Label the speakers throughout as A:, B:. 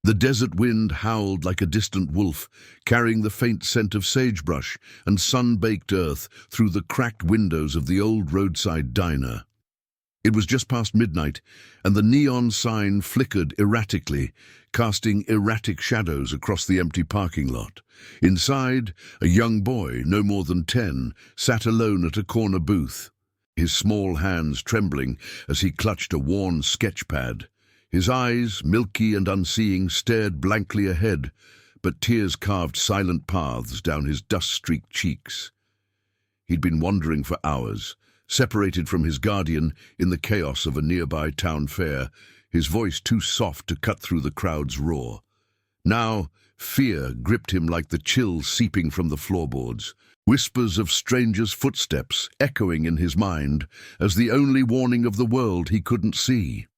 A: The desert wind howled like a distant wolf, carrying the faint scent of sagebrush and sun-baked earth through the cracked windows of the old roadside diner. It was just past midnight, and the neon sign flickered erratically, casting erratic shadows across the empty parking lot. Inside, a young boy, no more than 10, sat alone at a corner booth, his small hands trembling as he clutched a worn sketch pad. His eyes, milky and unseeing, stared blankly ahead, but tears carved silent paths down his dust-streaked cheeks. He'd been wandering for hours, separated from his guardian in the chaos of a nearby town fair, his voice too soft to cut through the crowd's roar. Now, fear gripped him like the chill seeping from the floorboards, whispers of strangers' footsteps echoing in his mind as the only warning of the world he couldn't see.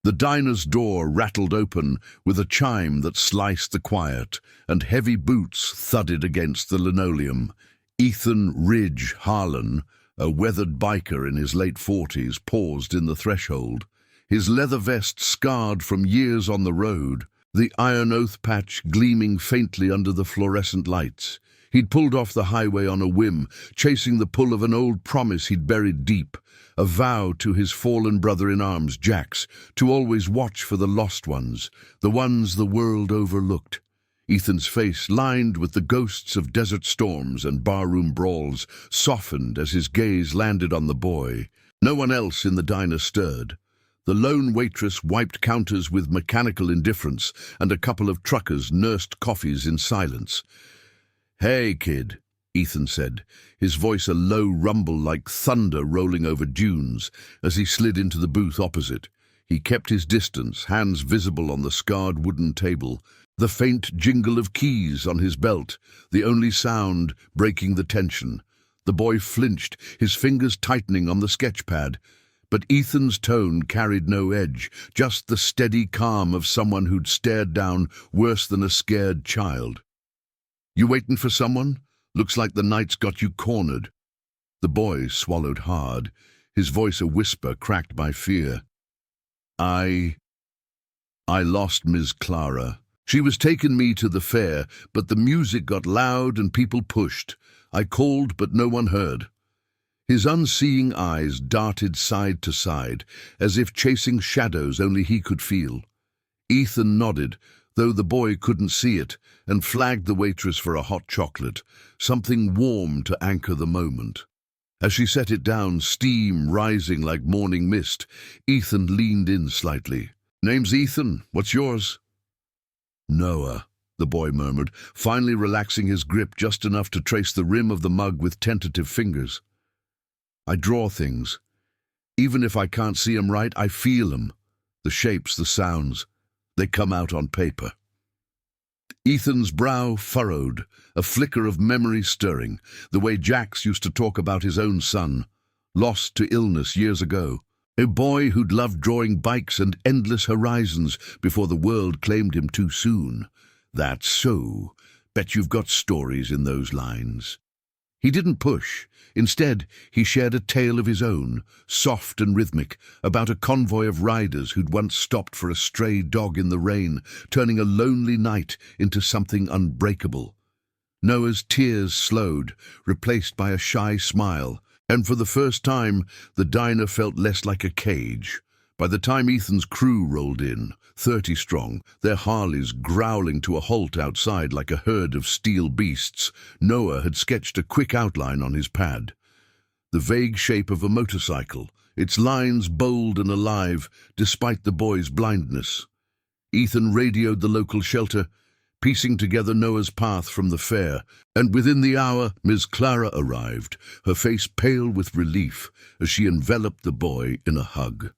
A: The diner's door rattled open with a chime that sliced the quiet, and heavy boots thudded against the linoleum. Ethan Ridge Harlan, a weathered biker in his late 40s, paused in the threshold, his leather vest scarred from years on the road, the iron oath patch gleaming faintly under the fluorescent lights. He'd pulled off the highway on a whim, chasing the pull of an old promise he'd buried deep, a vow to his fallen brother-in-arms, Jax, to always watch for the lost ones, the ones the world overlooked. Ethan's face, lined with the ghosts of desert storms and barroom brawls, softened as his gaze landed on the boy. No one else in the diner stirred. The lone waitress wiped counters with mechanical indifference, and a couple of truckers nursed coffees in silence. "Hey, kid," Ethan said, his voice a low rumble like thunder rolling over dunes, as he slid into the booth opposite. He kept his distance, hands visible on the scarred wooden table, the faint jingle of keys on his belt, the only sound breaking the tension. The boy flinched, his fingers tightening on the sketch pad, but Ethan's tone carried no edge, just the steady calm of someone who'd stared down worse than a scared child. "You waiting for someone? Looks like the night's got you cornered." The boy swallowed hard, his voice a whisper cracked by fear. I lost Ms. Clara. She was taking me to the fair, but the music got loud and people pushed. I called, but no one heard." His unseeing eyes darted side to side, as if chasing shadows only he could feel. Ethan nodded, though the boy couldn't see it, and flagged the waitress for a hot chocolate, something warm to anchor the moment. As she set it down, steam rising like morning mist, Ethan leaned in slightly. "Name's Ethan. What's yours?" "Noah," the boy murmured, finally relaxing his grip just enough to trace the rim of the mug with tentative fingers. "I draw things. Even if I can't see 'em right, I feel 'em. The shapes, the sounds. They come out on paper." Ethan's brow furrowed, a flicker of memory stirring, the way Jax used to talk about his own son, lost to illness years ago. A boy who'd loved drawing bikes and endless horizons before the world claimed him too soon. "That's so. Bet you've got stories in those lines." He didn't push. Instead, he shared a tale of his own, soft and rhythmic, about a convoy of riders who'd once stopped for a stray dog in the rain, turning a lonely night into something unbreakable. Noah's tears slowed, replaced by a shy smile, and for the first time, the diner felt less like a cage. By the time Ethan's crew rolled in, 30 strong, their Harleys growling to a halt outside like a herd of steel beasts, Noah had sketched a quick outline on his pad. The vague shape of a motorcycle, its lines bold and alive, despite the boy's blindness. Ethan radioed the local shelter, piecing together Noah's path from the fair, and within the hour, Ms. Clara arrived, her face pale with relief as she enveloped the boy in a hug.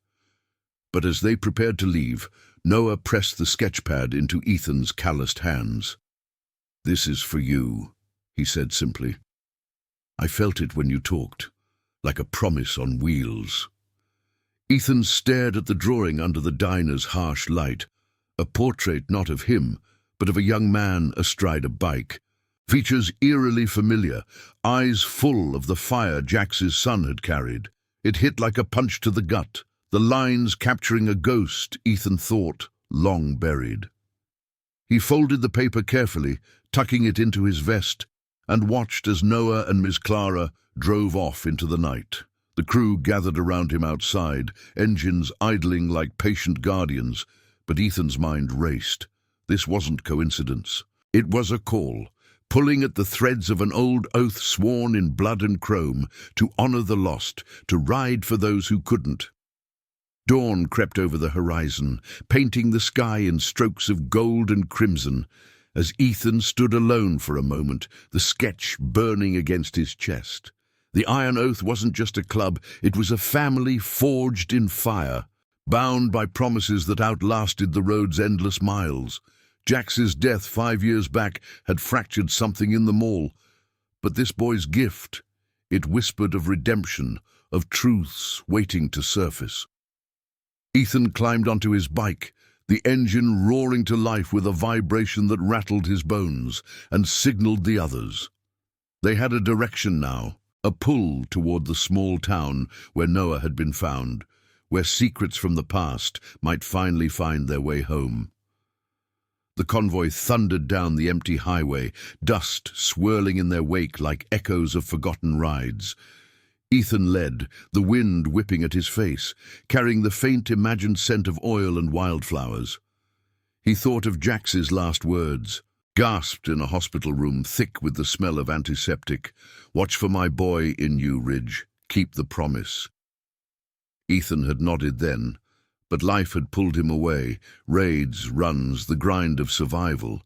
A: But as they prepared to leave, Noah pressed the sketchpad into Ethan's calloused hands. "This is for you," he said simply. "I felt it when you talked, like a promise on wheels." Ethan stared at the drawing under the diner's harsh light, a portrait not of him, but of a young man astride a bike. Features eerily familiar, eyes full of the fire Jax's son had carried. It hit like a punch to the gut, the lines capturing a ghost Ethan thought long buried. He folded the paper carefully, tucking it into his vest, and watched as Noah and Miss Clara drove off into the night. The crew gathered around him outside, engines idling like patient guardians, but Ethan's mind raced. This wasn't coincidence. It was a call, pulling at the threads of an old oath sworn in blood and chrome, to honor the lost, to ride for those who couldn't. Dawn crept over the horizon, painting the sky in strokes of gold and crimson, as Ethan stood alone for a moment, the sketch burning against his chest. The Iron Oath wasn't just a club, it was a family forged in fire, bound by promises that outlasted the road's endless miles. Jax's death 5 years back had fractured something in them all, but this boy's gift, it whispered of redemption, of truths waiting to surface. Ethan climbed onto his bike, the engine roaring to life with a vibration that rattled his bones, and signaled the others. They had a direction now, a pull toward the small town where Noah had been found, where secrets from the past might finally find their way home. The convoy thundered down the empty highway, dust swirling in their wake like echoes of forgotten rides. Ethan led, the wind whipping at his face, carrying the faint imagined scent of oil and wildflowers. He thought of Jax's last words, gasped in a hospital room thick with the smell of antiseptic. "Watch for my boy in you, Ridge. Keep the promise." Ethan had nodded then, but life had pulled him away, raids, runs, the grind of survival.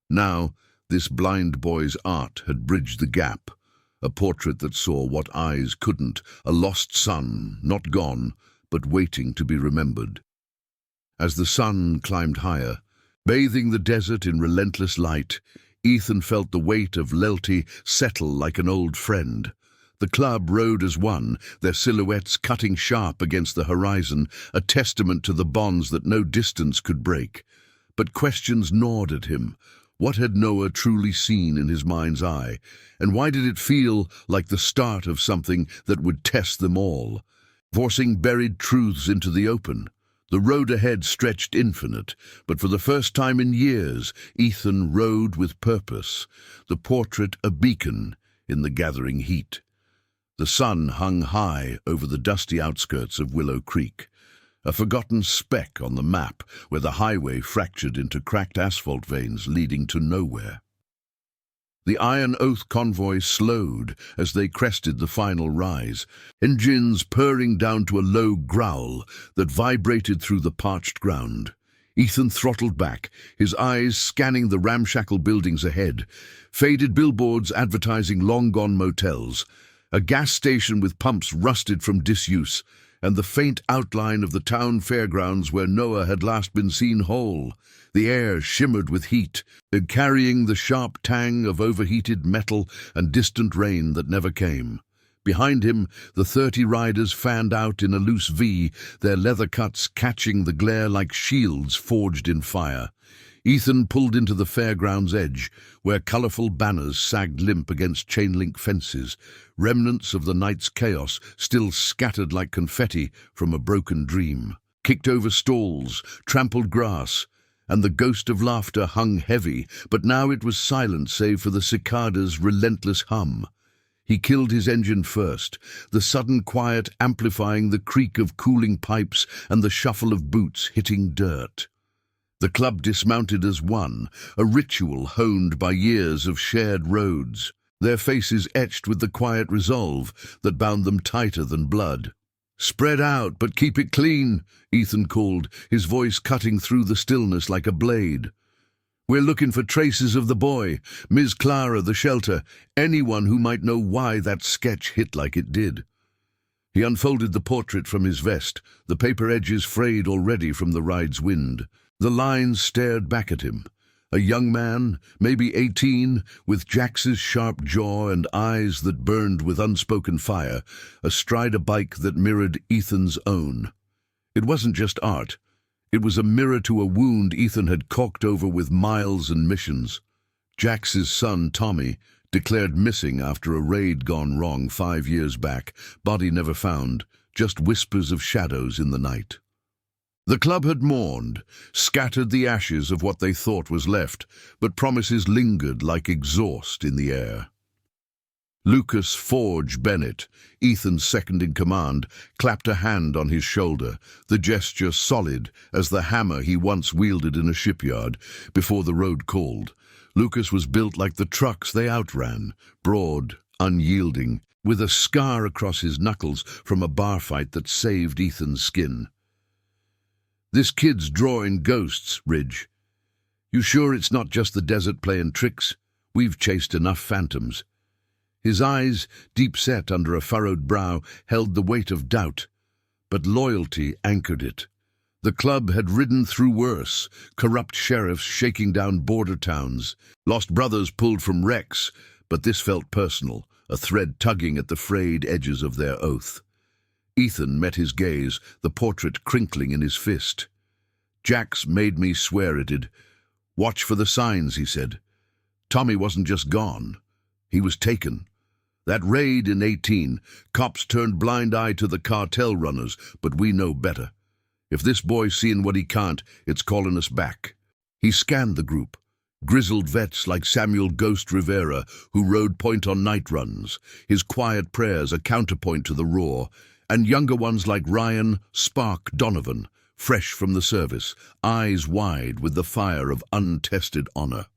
A: Now, this blind boy's art had bridged the gap, a portrait that saw what eyes couldn't, a lost son, not gone, but waiting to be remembered. As the sun climbed higher, bathing the desert in relentless light, Ethan felt the weight of Lelty settle like an old friend. The club rode as one, their silhouettes cutting sharp against the horizon, a testament to the bonds that no distance could break. But questions gnawed at him. What had Noah truly seen in his mind's eye, and why did it feel like the start of something that would test them all, forcing buried truths into the open? The road ahead stretched infinite, but for the first time in years, Ethan rode with purpose, the portrait a beacon in the gathering heat. The sun hung high over the dusty outskirts of Willow Creek, a forgotten speck on the map where the highway fractured into cracked asphalt veins leading to nowhere. The Iron Oath convoy slowed as they crested the final rise, engines purring down to a low growl that vibrated through the parched ground. Ethan throttled back, his eyes scanning the ramshackle buildings ahead, faded billboards advertising long-gone motels, a gas station with pumps rusted from disuse, and the faint outline of the town fairgrounds where Noah had last been seen whole. The air shimmered with heat, carrying the sharp tang of overheated metal and distant rain that never came. Behind him, the 30 riders fanned out in a loose V, their leather cuts catching the glare like shields forged in fire. Ethan pulled into the fairground's edge, where colourful banners sagged limp against chain-link fences, remnants of the night's chaos still scattered like confetti from a broken dream. Kicked over stalls, trampled grass, and the ghost of laughter hung heavy, but now it was silent save for the cicada's relentless hum. He killed his engine first, the sudden quiet amplifying the creak of cooling pipes and the shuffle of boots hitting dirt. The club dismounted as one, a ritual honed by years of shared roads, their faces etched with the quiet resolve that bound them tighter than blood. "Spread out, but keep it clean," Ethan called, his voice cutting through the stillness like a blade. "We're looking for traces of the boy, Ms. Clara, the shelter, anyone who might know why that sketch hit like it did." He unfolded the portrait from his vest, the paper edges frayed already from the ride's wind. The lines stared back at him. A young man, maybe 18, with Jax's sharp jaw and eyes that burned with unspoken fire, astride a bike that mirrored Ethan's own. It wasn't just art. It was a mirror to a wound Ethan had caulked over with miles and missions. Jax's son, Tommy, declared missing after a raid gone wrong 5 years back, body never found, just whispers of shadows in the night. The club had mourned, scattered the ashes of what they thought was left, but promises lingered like exhaust in the air. Lucas Forge Bennett, Ethan's second-in-command, clapped a hand on his shoulder, the gesture solid as the hammer he once wielded in a shipyard before the road called. Lucas was built like the trucks they outran, broad, unyielding, with a scar across his knuckles from a bar fight that saved Ethan's skin. "This kid's drawing ghosts, Ridge. You sure it's not just the desert playing tricks? We've chased enough phantoms." His eyes, deep set under a furrowed brow, held the weight of doubt, but loyalty anchored it. The club had ridden through worse, corrupt sheriffs shaking down border towns, lost brothers pulled from wrecks, but this felt personal, a thread tugging at the frayed edges of their oath. Ethan met his gaze, the portrait crinkling in his fist. "Jax made me swear it did. Watch for the signs," he said. "Tommy wasn't just gone. He was taken. That raid in 18, cops turned blind eye to the cartel runners, but we know better. If this boy's seeing what he can't, it's calling us back." He scanned the group. Grizzled vets like Samuel Ghost Rivera, who rode point on night runs, his quiet prayers a counterpoint to the roar, and younger ones like Ryan Spark Donovan, fresh from the service, eyes wide with the fire of untested honor.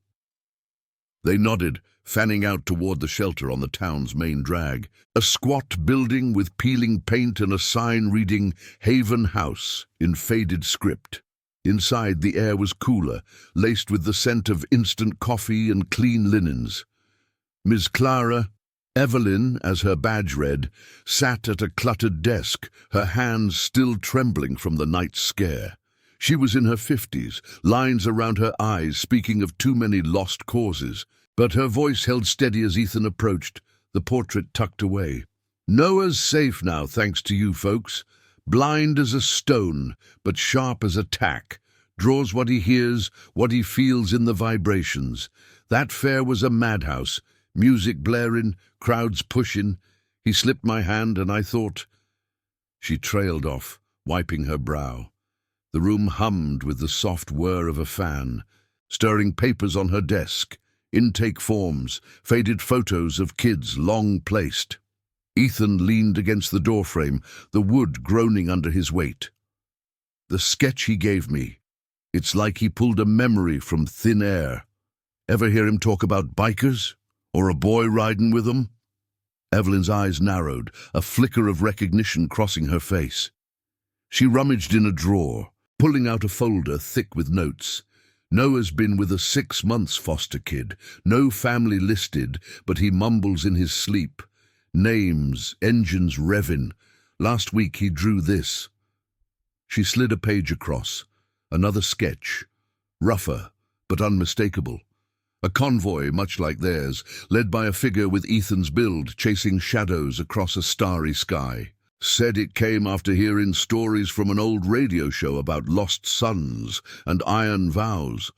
A: They nodded, fanning out toward the shelter on the town's main drag, a squat building with peeling paint and a sign reading Haven House in faded script. Inside, the air was cooler, laced with the scent of instant coffee and clean linens. Ms. Clara, Evelyn, as her badge read, sat at a cluttered desk, her hands still trembling from the night's scare. She was in her 50s, lines around her eyes speaking of too many lost causes, but her voice held steady as Ethan approached, the portrait tucked away. "Noah's safe now, thanks to you folks. Blind as a stone, but sharp as a tack. Draws what he hears, what he feels in the vibrations. That fair was a madhouse, music blaring, crowds pushing. He slipped my hand and I thought—" She trailed off, wiping her brow. The room hummed with the soft whir of a fan, stirring papers on her desk, intake forms, faded photos of kids long placed. Ethan leaned against the doorframe, the wood groaning under his weight. "The sketch he gave me. It's like he pulled a memory from thin air. Ever hear him talk about bikers? Or a boy riding with them?" Evelyn's eyes narrowed, a flicker of recognition crossing her face. She rummaged in a drawer, pulling out a folder thick with notes. Noah's been with a 6 months foster kid, no family listed, but he mumbles in his sleep. Names, engines revving. Last week he drew this. She slid a page across. Another sketch. Rougher, but unmistakable. A convoy, much like theirs, led by a figure with Ethan's build, chasing shadows across a starry sky. Said it came after hearing stories from an old radio show about lost sons and iron vows.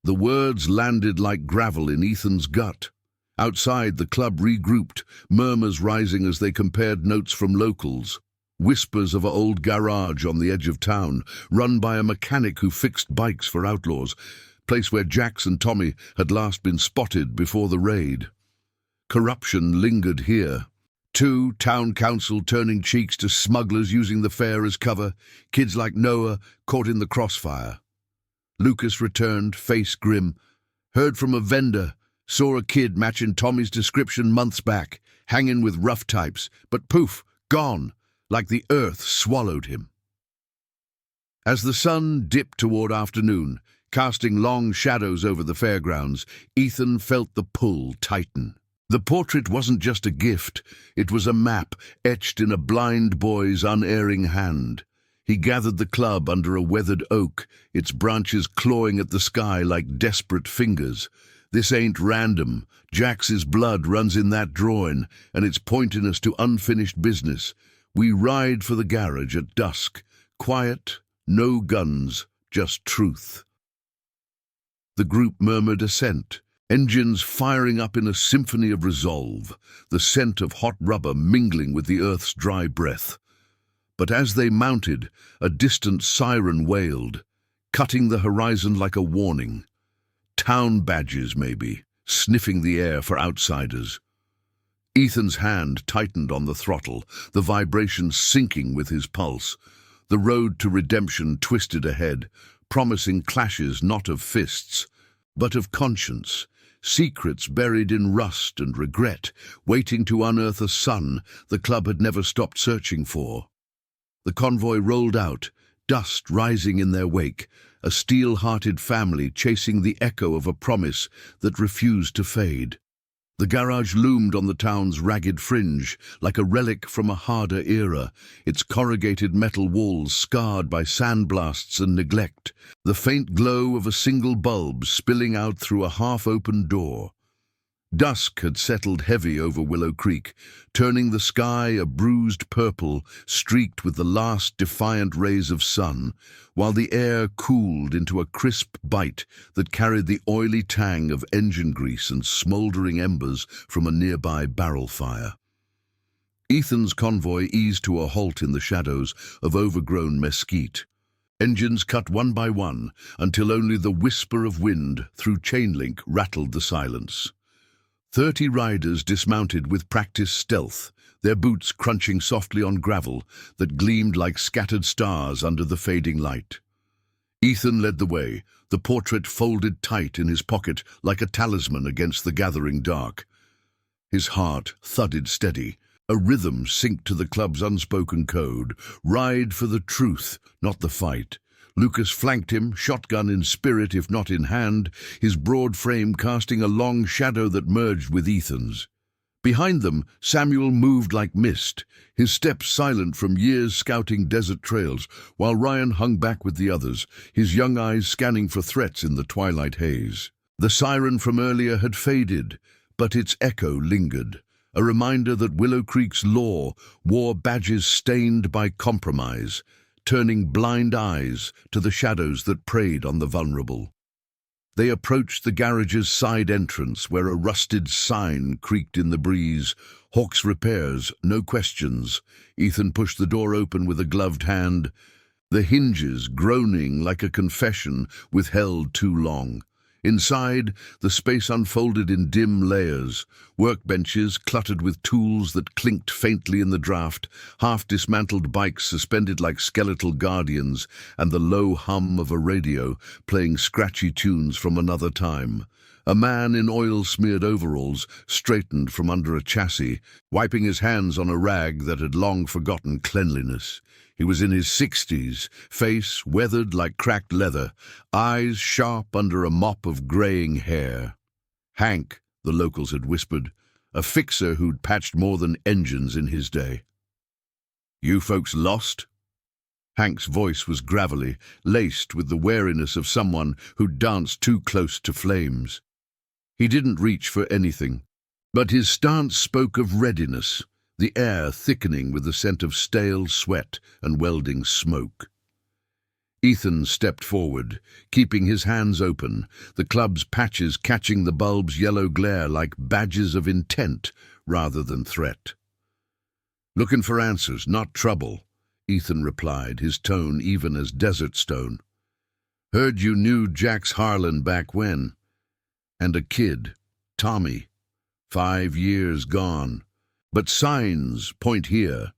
A: The words landed like gravel in Ethan's gut. Outside, the club regrouped, murmurs rising as they compared notes from locals. Whispers of an old garage on the edge of town, run by a mechanic who fixed bikes for outlaws, place where Jax and Tommy had last been spotted before the raid. Corruption lingered here. Two, town council turning cheeks to smugglers using the fair as cover, kids like Noah caught in the crossfire. Lucas returned, face grim. Heard from a vendor, saw a kid matching Tommy's description months back, hanging with rough types, but poof, gone, like the earth swallowed him. As the sun dipped toward afternoon, casting long shadows over the fairgrounds, Ethan felt the pull tighten. The portrait wasn't just a gift, it was a map etched in a blind boy's unerring hand. He gathered the club under a weathered oak, its branches clawing at the sky like desperate fingers. This ain't random. Jax's blood runs in that drawing, and it's pointing us to unfinished business. We ride for the garage at dusk. Quiet, no guns, just truth. The group murmured assent. Engines firing up in a symphony of resolve, the scent of hot rubber mingling with the earth's dry breath. But as they mounted, a distant siren wailed, cutting the horizon like a warning. Town badges, maybe, sniffing the air for outsiders. Ethan's hand tightened on the throttle, the vibration sinking with his pulse. The road to redemption twisted ahead, promising clashes not of fists, but of conscience, secrets buried in rust and regret, waiting to unearth a son the club had never stopped searching for. The convoy rolled out, dust rising in their wake, a steel-hearted family chasing the echo of a promise that refused to fade. The garage loomed on the town's ragged fringe, like a relic from a harder era, its corrugated metal walls scarred by sandblasts and neglect, the faint glow of a single bulb spilling out through a half-open door. Dusk had settled heavy over Willow Creek, turning the sky a bruised purple streaked with the last defiant rays of sun, while the air cooled into a crisp bite that carried the oily tang of engine grease and smoldering embers from a nearby barrel fire. Ethan's convoy eased to a halt in the shadows of overgrown mesquite. Engines cut one by one until only the whisper of wind through chain link rattled the silence. 30 riders dismounted with practiced stealth, their boots crunching softly on gravel that gleamed like scattered stars under the fading light. Ethan led the way, the portrait folded tight in his pocket like a talisman against the gathering dark. His heart thudded steady, a rhythm synced to the club's unspoken code: ride for the truth, not the fight. Lucas flanked him, shotgun in spirit if not in hand, his broad frame casting a long shadow that merged with Ethan's. Behind them, Samuel moved like mist, his steps silent from years scouting desert trails, while Ryan hung back with the others, his young eyes scanning for threats in the twilight haze. The siren from earlier had faded, but its echo lingered, a reminder that Willow Creek's law wore badges stained by compromise, turning blind eyes to the shadows that preyed on the vulnerable. They approached the garage's side entrance where a rusted sign creaked in the breeze. Hawk's Repairs, no questions. Ethan pushed the door open with a gloved hand, the hinges groaning like a confession withheld too long. Inside, the space unfolded in dim layers, workbenches cluttered with tools that clinked faintly in the draft, half-dismantled bikes suspended like skeletal guardians, and the low hum of a radio playing scratchy tunes from another time. A man in oil-smeared overalls straightened from under a chassis, wiping his hands on a rag that had long forgotten cleanliness. He was in his 60s, face weathered like cracked leather, eyes sharp under a mop of graying hair. Hank, the locals had whispered, a fixer who'd patched more than engines in his day. "You folks lost?" Hank's voice was gravelly, laced with the wariness of someone who'd danced too close to flames. He didn't reach for anything, but his stance spoke of readiness, the air thickening with the scent of stale sweat and welding smoke. Ethan stepped forward, keeping his hands open, the club's patches catching the bulb's yellow glare like badges of intent rather than threat. "Looking for answers, not trouble," Ethan replied, his tone even as desert stone. "Heard you knew Jax Harlan back when. And a kid, Tommy, 5 years gone. But signs point here."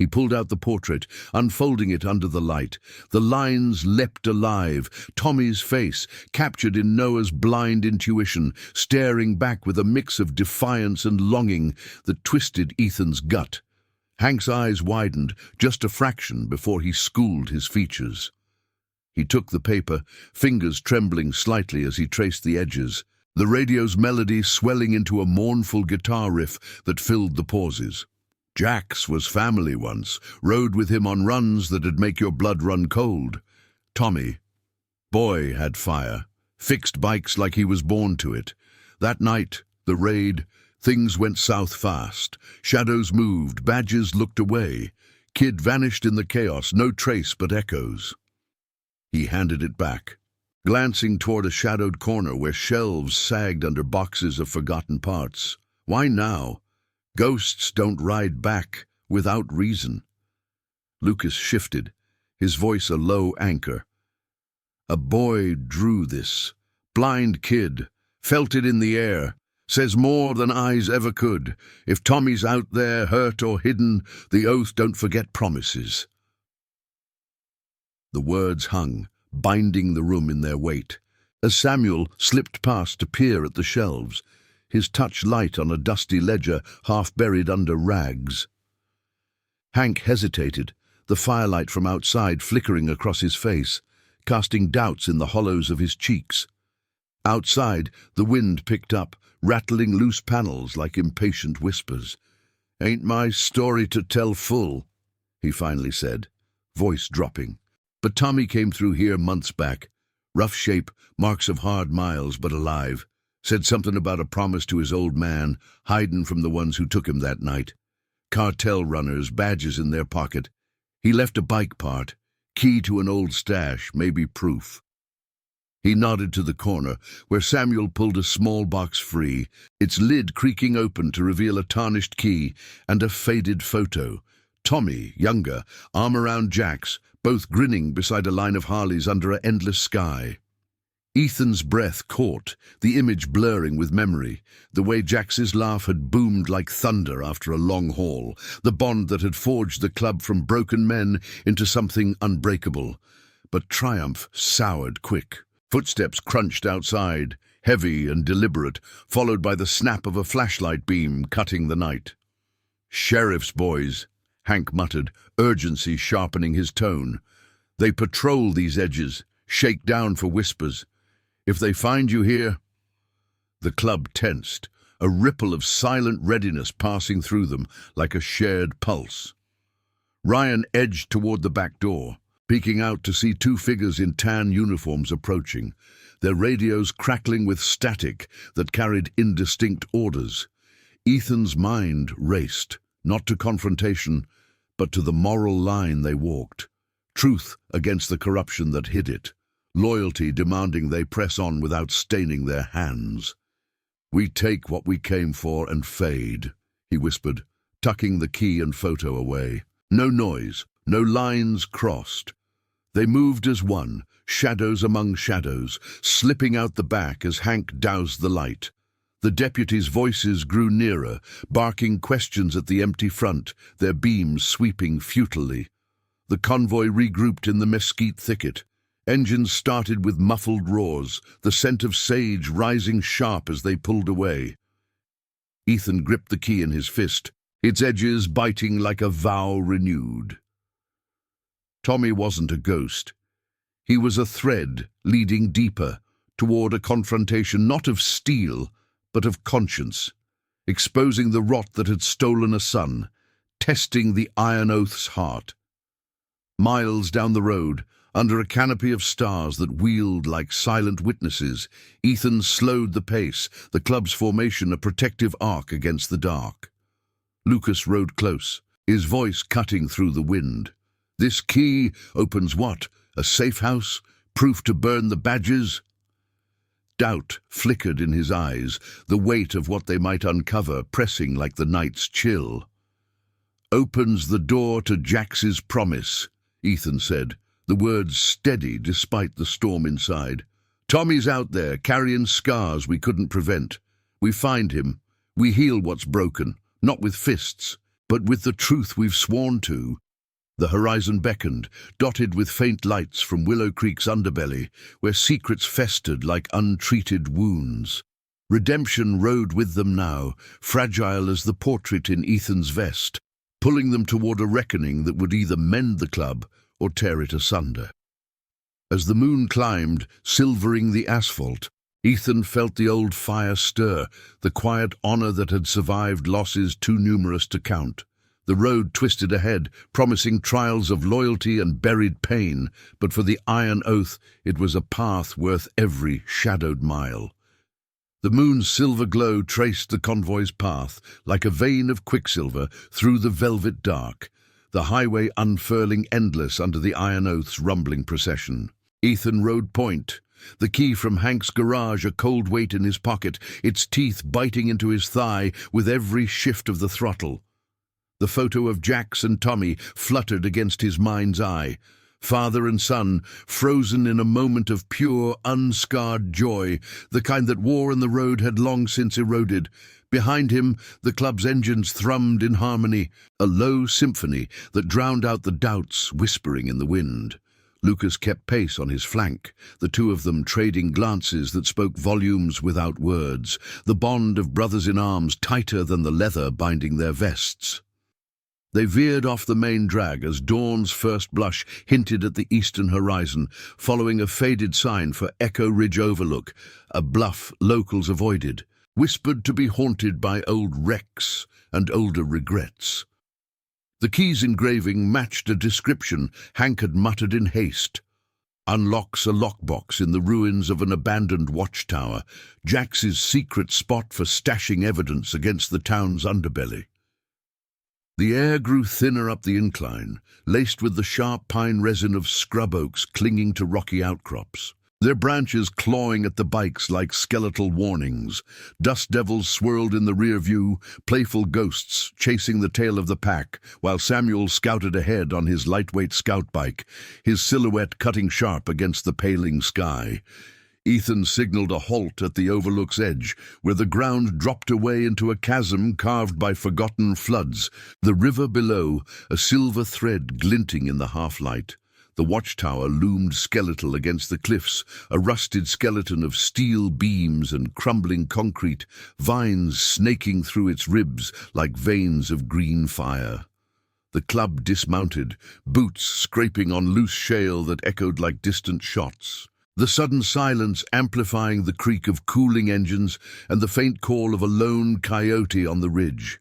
A: He pulled out the portrait, unfolding it under the light. The lines leapt alive, Tommy's face, captured in Noah's blind intuition, staring back with a mix of defiance and longing that twisted Ethan's gut. Hank's eyes widened just a fraction before he schooled his features. He took the paper, fingers trembling slightly as he traced the edges, the radio's melody swelling into a mournful guitar riff that filled the pauses. Jax was family once, rode with him on runs that'd make your blood run cold. Tommy, boy, had fire, fixed bikes like he was born to it. That night, the raid, things went south fast. Shadows moved, badges looked away. Kid vanished in the chaos, no trace but echoes. He handed it back, glancing toward a shadowed corner where shelves sagged under boxes of forgotten parts. Why now? Ghosts don't ride back without reason. Lucas shifted, his voice a low anchor. A boy drew this. Blind kid. Felt it in the air. Says more than eyes ever could. If Tommy's out there, hurt or hidden, the oath don't forget promises. The words hung, binding the room in their weight. As Samuel slipped past to peer at the shelves, his touch light on a dusty ledger half buried under rags. Hank hesitated, the firelight from outside flickering across his face, casting doubts in the hollows of his cheeks. Outside, the wind picked up, rattling loose panels like impatient whispers. "Ain't my story to tell full," he finally said, voice dropping. "But Tommy came through here months back. Rough shape, marks of hard miles, but alive. Said something about a promise to his old man, hiding from the ones who took him that night. Cartel runners, badges in their pocket. He left a bike part, key to an old stash, maybe proof." He nodded to the corner, where Samuel pulled a small box free, its lid creaking open to reveal a tarnished key and a faded photo. Tommy, younger, arm around Jack's, both grinning beside a line of Harleys under an endless sky. Ethan's breath caught, the image blurring with memory, the way Jax's laugh had boomed like thunder after a long haul, the bond that had forged the club from broken men into something unbreakable. But triumph soured quick. Footsteps crunched outside, heavy and deliberate, followed by the snap of a flashlight beam cutting the night. "Sheriff's boys," Hank muttered, urgency sharpening his tone. "They patrol these edges, shake down for whispers. If they find you here—" The club tensed, a ripple of silent readiness passing through them like a shared pulse. Ryan edged toward the back door, peeking out to see two figures in tan uniforms approaching, their radios crackling with static that carried indistinct orders. Ethan's mind raced, not to confrontation, but to the moral line they walked. Truth against the corruption that hid it. Loyalty demanding they press on without staining their hands. "We take what we came for and fade," he whispered, tucking the key and photo away. No noise, no lines crossed. They moved as one, shadows among shadows, slipping out the back as Hank doused the light. The deputies' voices grew nearer, barking questions at the empty front, their beams sweeping futilely. The convoy regrouped in the mesquite thicket. Engines started with muffled roars, the scent of sage rising sharp as they pulled away. Ethan gripped the key in his fist, its edges biting like a vow renewed. Tommy wasn't a ghost. He was a thread leading deeper, toward a confrontation not of steel, but of conscience, exposing the rot that had stolen a son, testing the iron oath's heart. Miles down the road, under a canopy of stars that wheeled like silent witnesses, Ethan slowed the pace, the club's formation a protective arc against the dark. Lucas rode close, his voice cutting through the wind. "This key opens what? A safe house? Proof to burn the badges?" Doubt flickered in his eyes, the weight of what they might uncover pressing like the night's chill. "Opens the door to Jax's promise," Ethan said, the words steady despite the storm inside. "Tommy's out there, carrying scars we couldn't prevent. We find him. We heal what's broken, not with fists, but with the truth we've sworn to." The horizon beckoned, dotted with faint lights from Willow Creek's underbelly, where secrets festered like untreated wounds. Redemption rode with them now, fragile as the portrait in Ethan's vest, pulling them toward a reckoning that would either mend the club or tear it asunder. As the moon climbed, silvering the asphalt, Ethan felt the old fire stir, the quiet honor that had survived losses too numerous to count. The road twisted ahead, promising trials of loyalty and buried pain, but for the iron oath it was a path worth every shadowed mile. The moon's silver glow traced the convoy's path, like a vein of quicksilver, through the velvet dark, the highway unfurling endless under the iron oath's rumbling procession. Ethan rode point, the key from Hank's garage a cold weight in his pocket, its teeth biting into his thigh with every shift of the throttle. The photo of Jax and Tommy fluttered against his mind's eye. Father and son, frozen in a moment of pure, unscarred joy, the kind that war and the road had long since eroded. Behind him, the club's engines thrummed in harmony, a low symphony that drowned out the doubts whispering in the wind. Lucas kept pace on his flank, the two of them trading glances that spoke volumes without words, the bond of brothers in arms tighter than the leather binding their vests. They veered off the main drag as dawn's first blush hinted at the eastern horizon, following a faded sign for Echo Ridge Overlook, a bluff locals avoided, whispered to be haunted by old wrecks and older regrets. The key's engraving matched a description Hank had muttered in haste. Unlocks a lockbox in the ruins of an abandoned watchtower, Jax's secret spot for stashing evidence against the town's underbelly. The air grew thinner up the incline, laced with the sharp pine resin of scrub oaks clinging to rocky outcrops, their branches clawing at the bikes like skeletal warnings. Dust devils swirled in the rear view, playful ghosts chasing the tail of the pack, while Samuel scouted ahead on his lightweight scout bike, his silhouette cutting sharp against the paling sky. Ethan signaled a halt at the overlook's edge, where the ground dropped away into a chasm carved by forgotten floods, the river below, a silver thread glinting in the half-light. The watchtower loomed skeletal against the cliffs, a rusted skeleton of steel beams and crumbling concrete, vines snaking through its ribs like veins of green fire. The club dismounted, boots scraping on loose shale that echoed like distant shots. The sudden silence amplifying the creak of cooling engines and the faint call of a lone coyote on the ridge.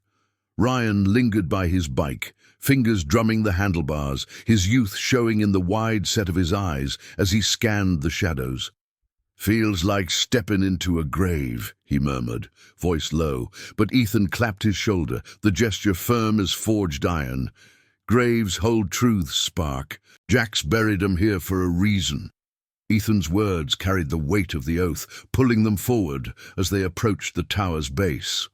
A: Ryan lingered by his bike, fingers drumming the handlebars, his youth showing in the wide set of his eyes as he scanned the shadows. "Feels like stepping into a grave," he murmured, voice low, but Ethan clapped his shoulder, the gesture firm as forged iron. "Graves hold truths, Spark. Jax buried 'em here for a reason." Ethan's words carried the weight of the oath, pulling them forward as they approached the tower's base.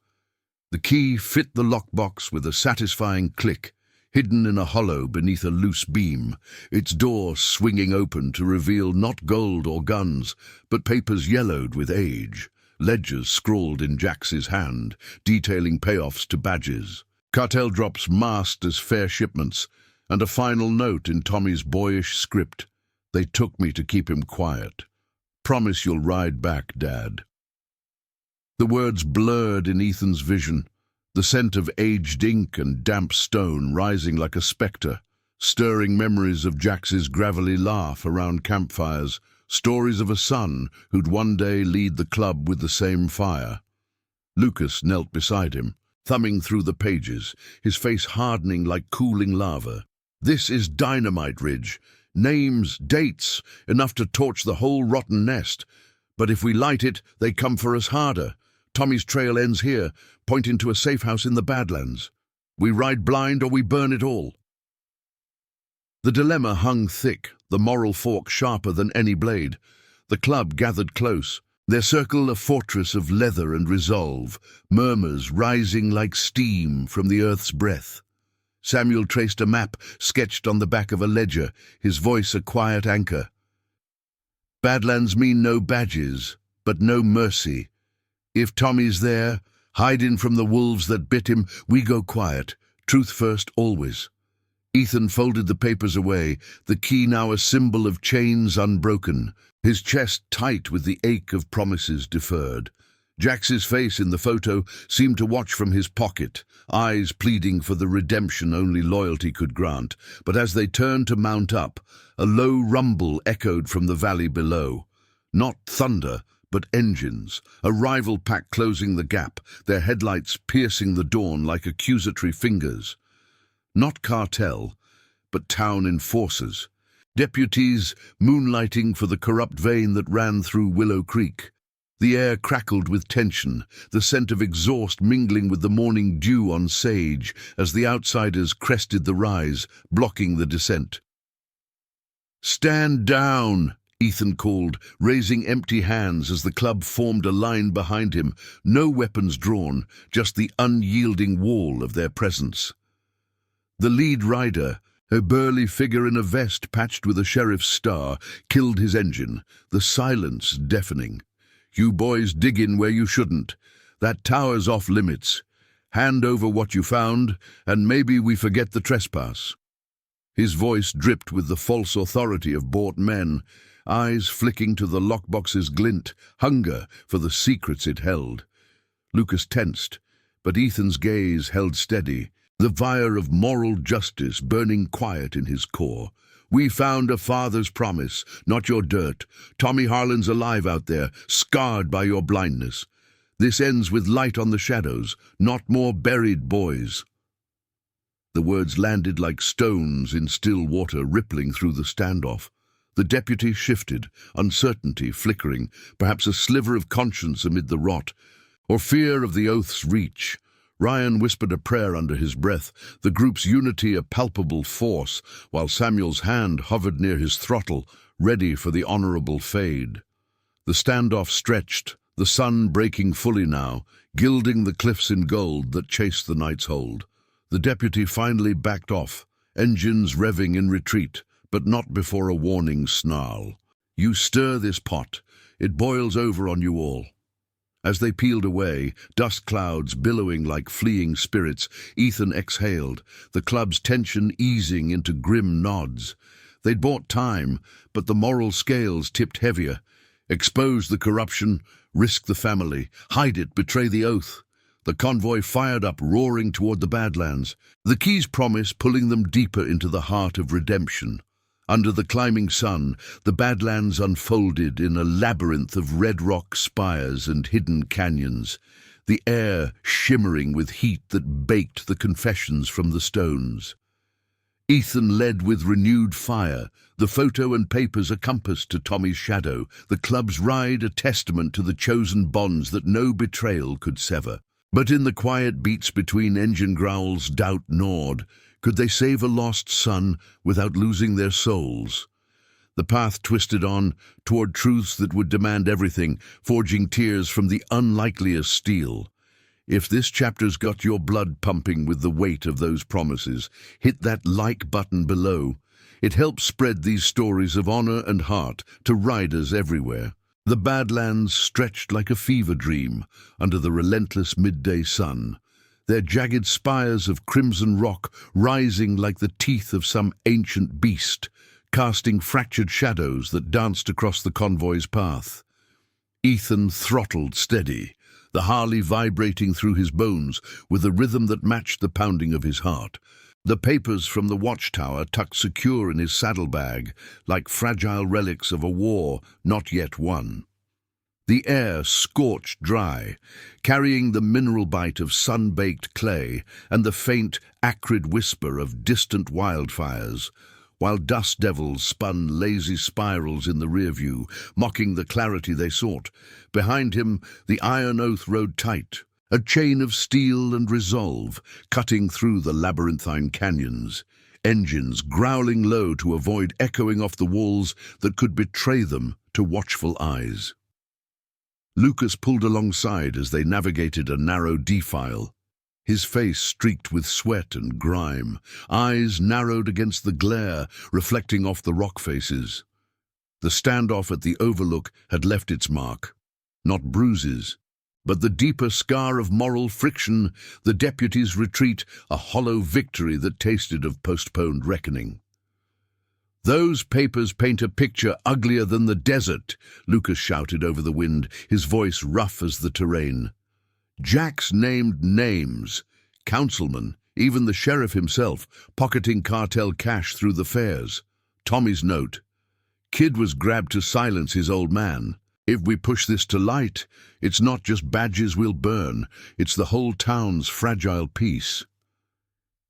A: The key fit the lockbox with a satisfying click, hidden in a hollow beneath a loose beam, its door swinging open to reveal not gold or guns, but papers yellowed with age, ledgers scrawled in Jax's hand, detailing payoffs to badges, cartel drops masked as fair shipments, and a final note in Tommy's boyish script. "They took me to keep him quiet. Promise you'll ride back, Dad." The words blurred in Ethan's vision, the scent of aged ink and damp stone rising like a spectre, stirring memories of Jax's gravelly laugh around campfires, stories of a son who'd one day lead the club with the same fire. Lucas knelt beside him, thumbing through the pages, his face hardening like cooling lava. "This is Dynamite Ridge. Names, dates, enough to torch the whole rotten nest. But if we light it, they come for us harder. Tommy's trail ends here, pointing to a safe house in the Badlands. We ride blind or we burn it all." The dilemma hung thick, the moral fork sharper than any blade. The club gathered close, their circle a fortress of leather and resolve, murmurs rising like steam from the earth's breath. Samuel traced a map sketched on the back of a ledger, his voice a quiet anchor. "Badlands mean no badges, but no mercy. If Tommy's there, hiding from the wolves that bit him, we go quiet, truth first always." Ethan folded the papers away, the key now a symbol of chains unbroken, his chest tight with the ache of promises deferred. Jax's face in the photo seemed to watch from his pocket, eyes pleading for the redemption only loyalty could grant. But as they turned to mount up, a low rumble echoed from the valley below. Not thunder, but engines, a rival pack closing the gap, their headlights piercing the dawn like accusatory fingers. Not cartel, but town enforcers, deputies moonlighting for the corrupt vein that ran through Willow Creek. The air crackled with tension, the scent of exhaust mingling with the morning dew on sage as the outsiders crested the rise, blocking the descent. "Stand down!" Ethan called, raising empty hands as the club formed a line behind him, no weapons drawn, just the unyielding wall of their presence. The lead rider, a burly figure in a vest patched with a sheriff's star, killed his engine, the silence deafening. "You boys dig in where you shouldn't. That tower's off limits. Hand over what you found, and maybe we forget the trespass." His voice dripped with the false authority of bought men, eyes flicking to the lockbox's glint, hunger for the secrets it held. Lucas tensed, but Ethan's gaze held steady, the fire of moral justice burning quiet in his core. "We found a father's promise, not your dirt. Tommy Harlan's alive out there, scarred by your blindness. This ends with light on the shadows, not more buried boys." The words landed like stones in still water rippling through the standoff. The deputy shifted, uncertainty flickering, perhaps a sliver of conscience amid the rot, or fear of the oath's reach. Ryan whispered a prayer under his breath, the group's unity a palpable force, while Samuel's hand hovered near his throttle, ready for the honorable fade. The standoff stretched, the sun breaking fully now, gilding the cliffs in gold that chased the night's hold. The deputy finally backed off, engines revving in retreat, but not before a warning snarl. "You stir this pot, it boils over on you all." As they peeled away, dust clouds billowing like fleeing spirits, Ethan exhaled, the club's tension easing into grim nods. They'd bought time, but the moral scales tipped heavier. Expose the corruption, risk the family, hide it, betray the oath. The convoy fired up, roaring toward the Badlands, the Keys' promise pulling them deeper into the heart of redemption. Under the climbing sun, the Badlands unfolded in a labyrinth of red rock spires and hidden canyons, the air shimmering with heat that baked the confessions from the stones. Ethan led with renewed fire, the photo and papers a compass to Tommy's shadow, the club's ride a testament to the chosen bonds that no betrayal could sever. But in the quiet beats between engine growls, doubt gnawed. Could they save a lost son without losing their souls? The path twisted on, toward truths that would demand everything, forging tears from the unlikeliest steel. If this chapter's got your blood pumping with the weight of those promises, hit that like button below. It helps spread these stories of honor and heart to riders everywhere. The Badlands stretched like a fever dream under the relentless midday sun, their jagged spires of crimson rock rising like the teeth of some ancient beast, casting fractured shadows that danced across the convoy's path. Ethan throttled steady, the Harley vibrating through his bones with a rhythm that matched the pounding of his heart. The papers from the watchtower tucked secure in his saddlebag, like fragile relics of a war not yet won. The air scorched dry, carrying the mineral bite of sun-baked clay and the faint, acrid whisper of distant wildfires, while dust devils spun lazy spirals in the rear view, mocking the clarity they sought. Behind him, the iron oath rode tight, a chain of steel and resolve, cutting through the labyrinthine canyons, engines growling low to avoid echoing off the walls that could betray them to watchful eyes. Lucas pulled alongside as they navigated a narrow defile, his face streaked with sweat and grime, eyes narrowed against the glare reflecting off the rock faces. The standoff at the overlook had left its mark, not bruises, but the deeper scar of moral friction, the deputy's retreat, a hollow victory that tasted of postponed reckoning. "Those papers paint a picture uglier than the desert," Lucas shouted over the wind, his voice rough as the terrain. Jax named names, councilmen, even the sheriff himself, pocketing cartel cash through the fairs. Tommy's note: "Kid was grabbed to silence his old man. If we push this to light, it's not just badges we'll burn, it's the whole town's fragile peace."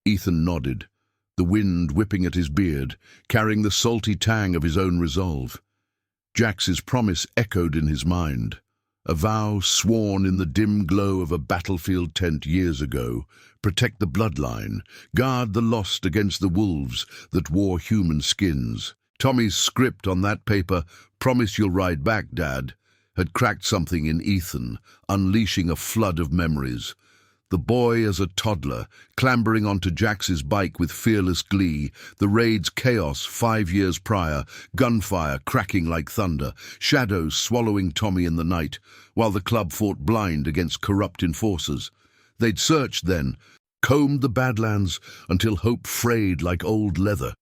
A: Ethan nodded, the wind whipping at his beard, carrying the salty tang of his own resolve. Jax's promise echoed in his mind, a vow sworn in the dim glow of a battlefield tent years ago: protect the bloodline, guard the lost against the wolves that wore human skins. Tommy's script on that paper, "Promise you'll ride back, Dad," had cracked something in Ethan, unleashing a flood of memories. The boy as a toddler, clambering onto Jax's bike with fearless glee, the raid's chaos 5 years prior, gunfire cracking like thunder, shadows swallowing Tommy in the night, while the club fought blind against corrupt enforcers. They'd searched then, combed the Badlands until hope frayed like old leather.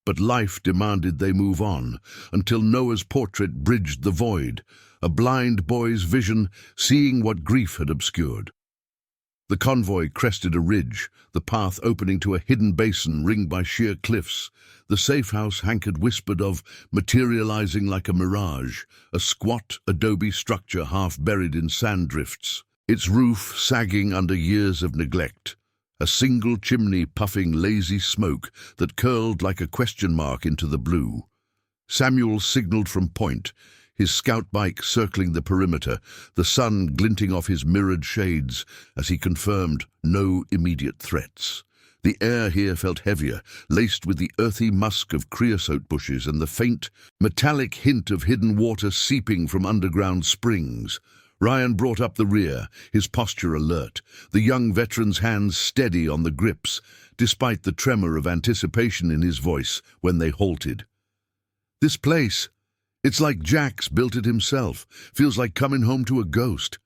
A: But life demanded they move on, until Noah's portrait bridged the void, a blind boy's vision seeing what grief had obscured. The convoy crested a ridge, the path opening to a hidden basin ringed by sheer cliffs. The safe house Hank whispered of materializing like a mirage, a squat adobe structure half buried in sand drifts, its roof sagging under years of neglect. A single chimney puffing lazy smoke that curled like a question mark into the blue. Samuel signaled from point, his scout bike circling the perimeter, the sun glinting off his mirrored shades as he confirmed no immediate threats. The air here felt heavier, laced with the earthy musk of creosote bushes and the faint, metallic hint of hidden water seeping from underground springs. Ryan brought up the rear, his posture alert, the young veteran's hands steady on the grips, despite the tremor of anticipation in his voice when they halted. "This place, it's like Jax built it himself, feels like coming home to a ghost."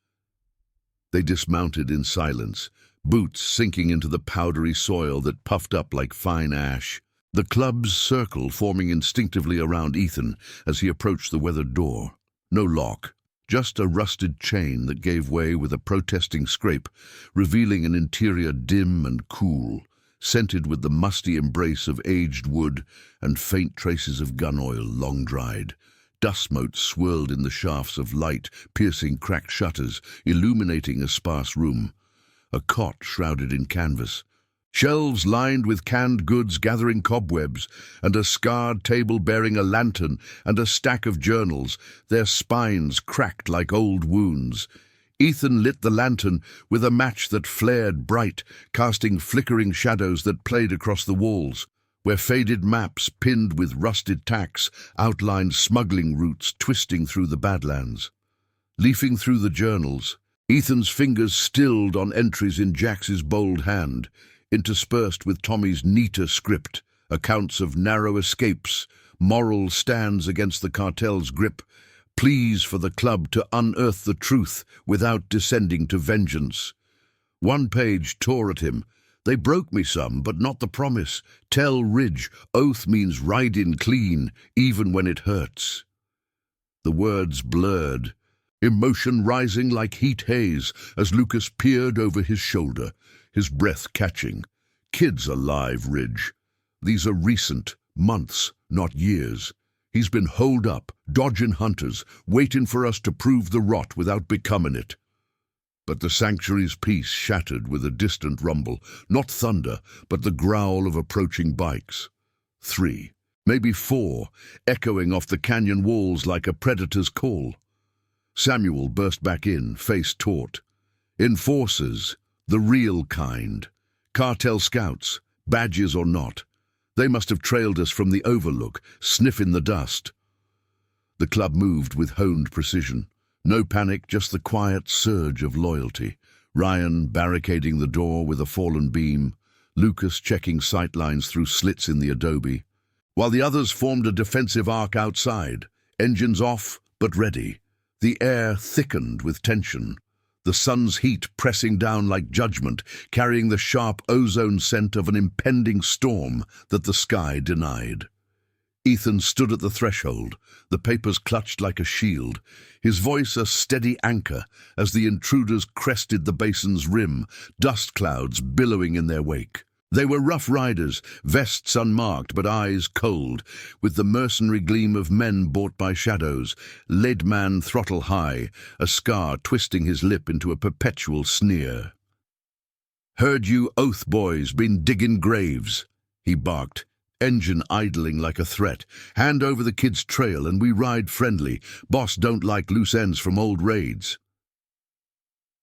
A: They dismounted in silence, boots sinking into the powdery soil that puffed up like fine ash. The club's circle forming instinctively around Ethan as he approached the weathered door. No lock. Just a rusted chain that gave way with a protesting scrape, revealing an interior dim and cool, scented with the musty embrace of aged wood and faint traces of gun oil long dried. Dust motes swirled in the shafts of light, piercing cracked shutters, illuminating a sparse room. A cot shrouded in canvas. Shelves lined with canned goods gathering cobwebs, and a scarred table bearing a lantern and a stack of journals, their spines cracked like old wounds. Ethan lit the lantern with a match that flared bright, casting flickering shadows that played across the walls, where faded maps pinned with rusted tacks outlined smuggling routes twisting through the Badlands. Leafing through the journals, Ethan's fingers stilled on entries in Jax's bold hand, interspersed with Tommy's neater script, accounts of narrow escapes, moral stands against the cartel's grip, pleas for the club to unearth the truth without descending to vengeance. One page tore at him. "They broke me some, but not the promise. Tell Ridge, oath means ride in clean, even when it hurts." The words blurred, emotion rising like heat haze as Lucas peered over his shoulder, his breath catching. "Kids alive, Ridge. These are recent, months, not years. He's been holed up, dodging hunters, waiting for us to prove the rot without becoming it." But the sanctuary's peace shattered with a distant rumble, not thunder, but the growl of approaching bikes. 3, maybe 4, echoing off the canyon walls like a predator's call. Samuel burst back in, face taut. "Enforcers. The real kind. Cartel scouts, badges or not. They must have trailed us from the overlook, sniffing the dust." The club moved with honed precision. No panic, just the quiet surge of loyalty. Ryan barricading the door with a fallen beam, Lucas checking sightlines through slits in the adobe, while the others formed a defensive arc outside, engines off but ready. The air thickened with tension, the sun's heat pressing down like judgment, carrying the sharp ozone scent of an impending storm that the sky denied. Ethan stood at the threshold, the papers clutched like a shield, his voice a steady anchor as the intruders crested the basin's rim, dust clouds billowing in their wake. They were rough riders, vests unmarked but eyes cold, with the mercenary gleam of men bought by shadows, lead man throttle high, a scar twisting his lip into a perpetual sneer. "Heard you oath boys been digging graves," he barked, engine idling like a threat. "Hand over the kid's trail and we ride friendly. Boss don't like loose ends from old raids."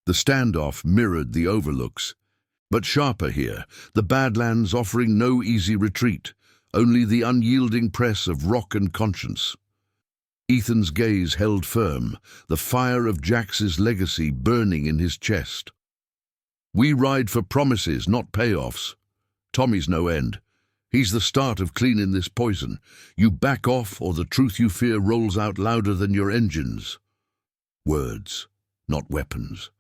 A: The standoff mirrored the overlooks, but sharper here, the Badlands offering no easy retreat, only the unyielding press of rock and conscience. Ethan's gaze held firm, the fire of Jax's legacy burning in his chest. We ride for promises, not payoffs. Tommy's no end. He's the start of cleaning this poison. You back off or the truth you fear rolls out louder than your engines. Words, not weapons.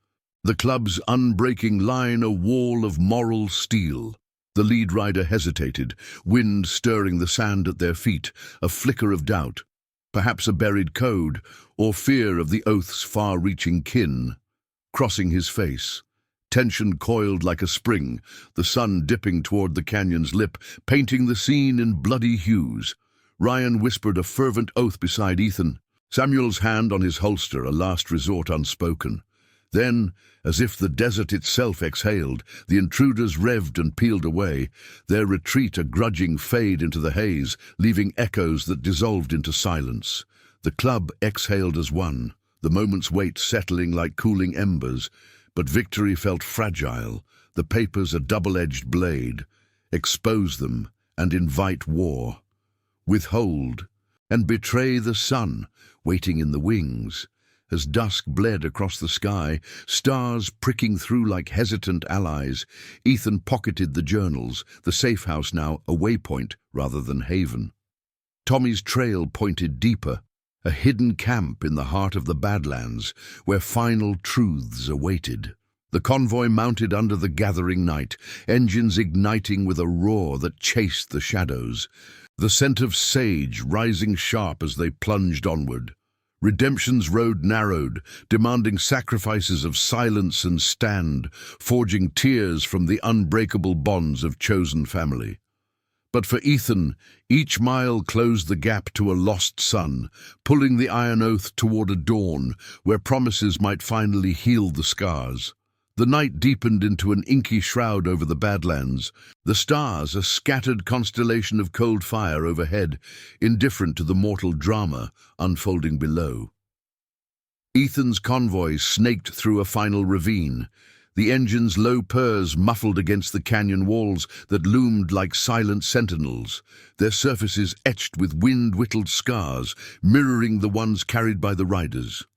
A: The club's unbreaking line a wall of moral steel. The lead rider hesitated, wind stirring the sand at their feet, a flicker of doubt, perhaps a buried code, or fear of the oath's far-reaching kin. Crossing his face, tension coiled like a spring, the sun dipping toward the canyon's lip, painting the scene in bloody hues. Ryan whispered a fervent oath beside Ethan, Samuel's hand on his holster, a last resort unspoken. Then, as if the desert itself exhaled, the intruders revved and peeled away, their retreat a grudging fade into the haze, leaving echoes that dissolved into silence. The club exhaled as one, the moment's weight settling like cooling embers, but victory felt fragile, the papers a double-edged blade. Expose them and invite war. Withhold and betray the sun, waiting in the wings. As dusk bled across the sky, stars pricking through like hesitant allies, Ethan pocketed the journals, the safe house now a waypoint rather than haven. Tommy's trail pointed deeper, a hidden camp in the heart of the Badlands, where final truths awaited. The convoy mounted under the gathering night, engines igniting with a roar that chased the shadows, the scent of sage rising sharp as they plunged onward. Redemption's road narrowed, demanding sacrifices of silence and stand, forging tears from the unbreakable bonds of chosen family. But for Ethan, each mile closed the gap to a lost sun, pulling the iron oath toward a dawn where promises might finally heal the scars. The night deepened into an inky shroud over the Badlands, the stars a scattered constellation of cold fire overhead, indifferent to the mortal drama unfolding below. Ethan's convoy snaked through a final ravine, the engine's low purrs muffled against the canyon walls that loomed like silent sentinels, their surfaces etched with wind-whittled scars, mirroring the ones carried by the riders.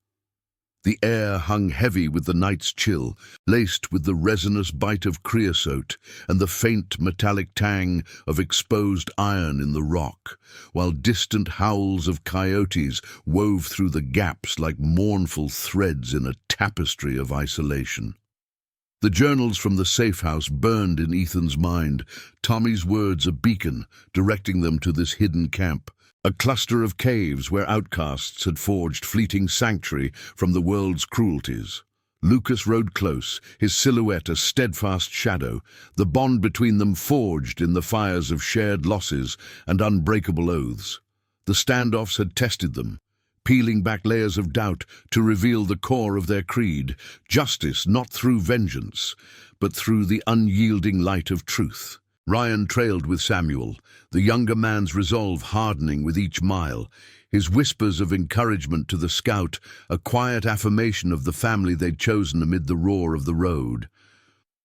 A: The air hung heavy with the night's chill, laced with the resinous bite of creosote and the faint metallic tang of exposed iron in the rock, while distant howls of coyotes wove through the gaps like mournful threads in a tapestry of isolation. The journals from the safe house burned in Ethan's mind, Tommy's words a beacon, directing them to this hidden camp, a cluster of caves where outcasts had forged fleeting sanctuary from the world's cruelties. Lucas rode close, his silhouette a steadfast shadow, the bond between them forged in the fires of shared losses and unbreakable oaths. The standoffs had tested them, peeling back layers of doubt to reveal the core of their creed, justice not through vengeance, but through the unyielding light of truth. Ryan trailed with Samuel, the younger man's resolve hardening with each mile, his whispers of encouragement to the scout, a quiet affirmation of the family they'd chosen amid the roar of the road.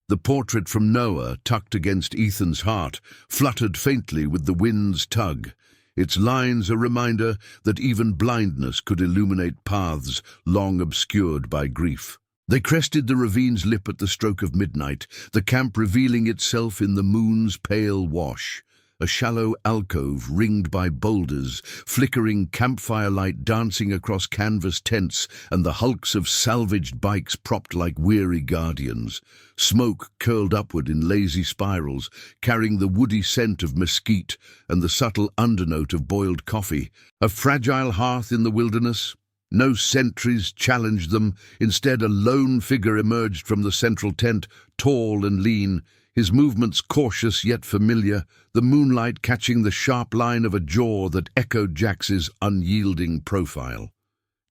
A: The portrait from Noah, tucked against Ethan's heart, fluttered faintly with the wind's tug, its lines a reminder that even blindness could illuminate paths long obscured by grief. They crested the ravine's lip at the stroke of midnight, the camp revealing itself in the moon's pale wash. A shallow alcove ringed by boulders, flickering campfire light dancing across canvas tents and the hulks of salvaged bikes propped like weary guardians. Smoke curled upward in lazy spirals, carrying the woody scent of mesquite and the subtle undernote of boiled coffee. A fragile hearth in the wilderness. No sentries challenged them. Instead, a lone figure emerged from the central tent, tall and lean, his movements cautious yet familiar, the moonlight catching the sharp line of a jaw that echoed Jax's unyielding profile.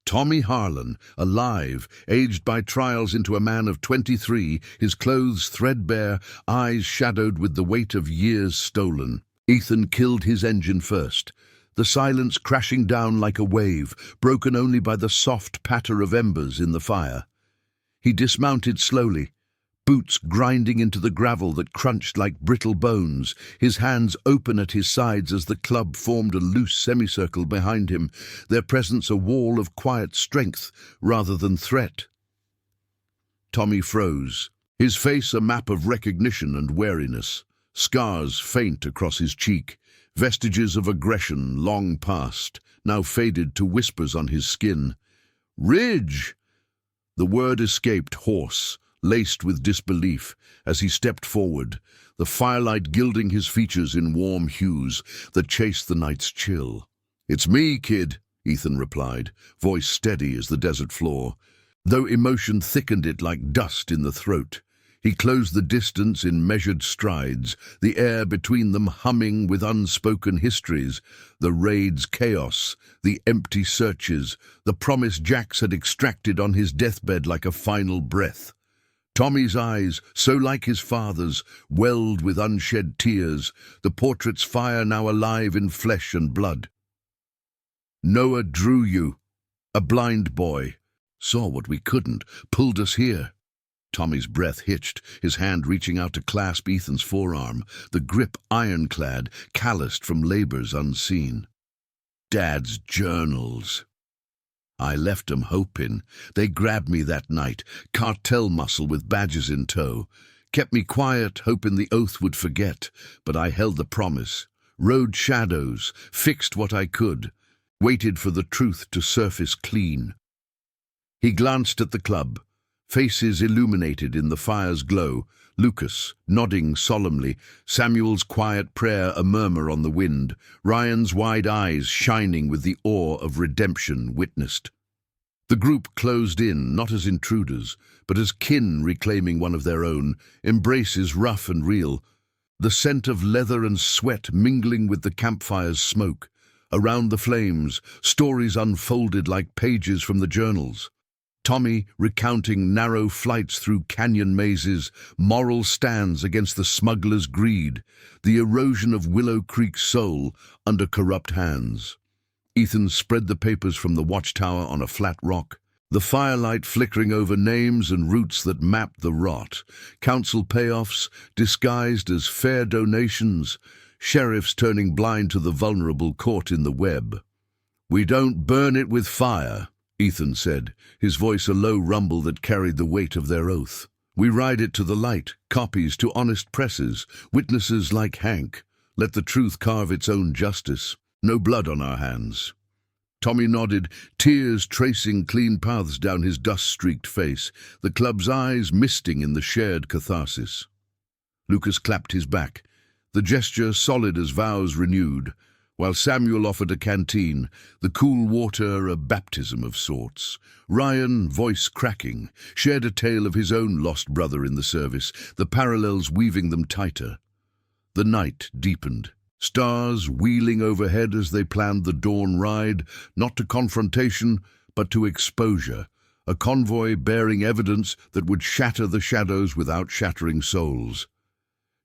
A: Tommy Harlan, alive, aged by trials into a man of 23, his clothes threadbare, eyes shadowed with the weight of years stolen. Ethan killed his engine first, the silence crashing down like a wave, broken only by the soft patter of embers in the fire. He dismounted slowly, boots grinding into the gravel that crunched like brittle bones, his hands open at his sides as the club formed a loose semicircle behind him, their presence a wall of quiet strength rather than threat. Tommy froze, His face a map of recognition and wariness, scars faint across his cheek, vestiges of aggression long past, now faded to whispers on his skin. "Ridge!" The word escaped hoarse, laced with disbelief, as he stepped forward, the firelight gilding his features in warm hues that chased the night's chill. "It's me, kid," Ethan replied, voice steady as the desert floor, though emotion thickened it like dust in the throat. He closed the distance in measured strides, the air between them humming with unspoken histories, the raid's chaos, the empty searches, the promise Jax had extracted on his deathbed like a final breath. Tommy's eyes, so like his father's, welled with unshed tears, the portrait's fire now alive in flesh and blood. "Noah drew you, a blind boy, saw what we couldn't, pulled us here." Tommy's breath hitched, his hand reaching out to clasp Ethan's forearm, the grip ironclad, calloused from labors unseen. "Dad's journals. I left 'em hoping. They grabbed me that night, cartel muscle with badges in tow. Kept me quiet, hoping the oath would forget, but I held the promise. Rode shadows, fixed what I could, waited for the truth to surface clean." He glanced at the club, faces illuminated in the fire's glow, Lucas nodding solemnly, Samuel's quiet prayer a murmur on the wind, Ryan's wide eyes shining with the awe of redemption witnessed. The group closed in, not as intruders, but as kin reclaiming one of their own, embraces rough and real, the scent of leather and sweat mingling with the campfire's smoke. Around the flames, stories unfolded like pages from the journals. Tommy recounting narrow flights through canyon mazes, moral stands against the smuggler's greed, the erosion of Willow Creek's soul under corrupt hands. Ethan spread the papers from the watchtower on a flat rock, the firelight flickering over names and routes that mapped the rot, council payoffs disguised as fair donations, sheriffs turning blind to the vulnerable caught in the web. "We don't burn it with fire," Ethan said, his voice a low rumble that carried the weight of their oath. "We ride it to the light, copies to honest presses, witnesses like Hank. Let the truth carve its own justice. No blood on our hands." Tommy nodded, tears tracing clean paths down his dust-streaked face, the club's eyes misting in the shared catharsis. Lucas clapped his back, the gesture solid as vows renewed, while Samuel offered a canteen, the cool water a baptism of sorts. Ryan, voice cracking, shared a tale of his own lost brother in the service, the parallels weaving them tighter. The night deepened, stars wheeling overhead as they planned the dawn ride, not to confrontation, but to exposure, a convoy bearing evidence that would shatter the shadows without shattering souls.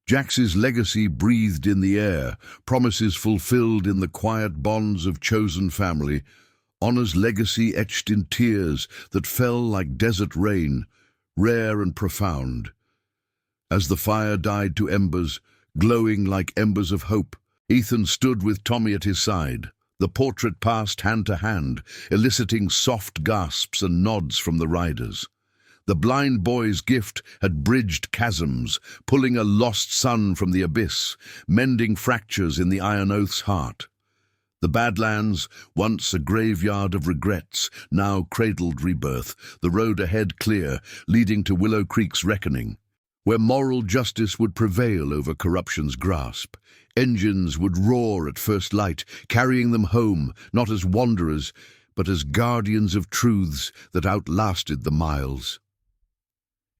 A: Jax's legacy breathed in the air, promises fulfilled in the quiet bonds of chosen family, honor's legacy etched in tears that fell like desert rain, rare and profound. As the fire died to embers, glowing like embers of hope, Ethan stood with Tommy at his side. The portrait passed hand to hand, eliciting soft gasps and nods from the riders. The blind boy's gift had bridged chasms, pulling a lost son from the abyss, mending fractures in the Iron Oath's heart. The Badlands, once a graveyard of regrets, now cradled rebirth, the road ahead clear, leading to Willow Creek's reckoning, where moral justice would prevail over corruption's grasp. Engines would roar at first light, carrying them home, not as wanderers, but as guardians of truths that outlasted the miles.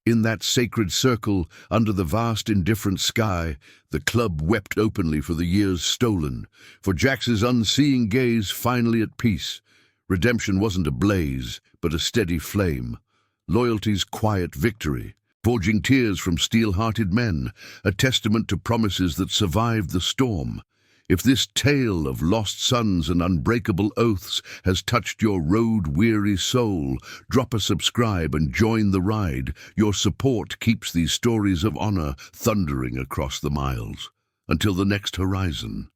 A: In that sacred circle, under the vast indifferent sky, the club wept openly for the years stolen, for Jax's unseeing gaze finally at peace. Redemption wasn't a blaze, but a steady flame. Loyalty's quiet victory, forging tears from steel-hearted men, a testament to promises that survived the storm. If this tale of lost sons and unbreakable oaths has touched your road-weary soul, drop a subscribe and join the ride. Your support keeps these stories of honor thundering across the miles. Until the next horizon.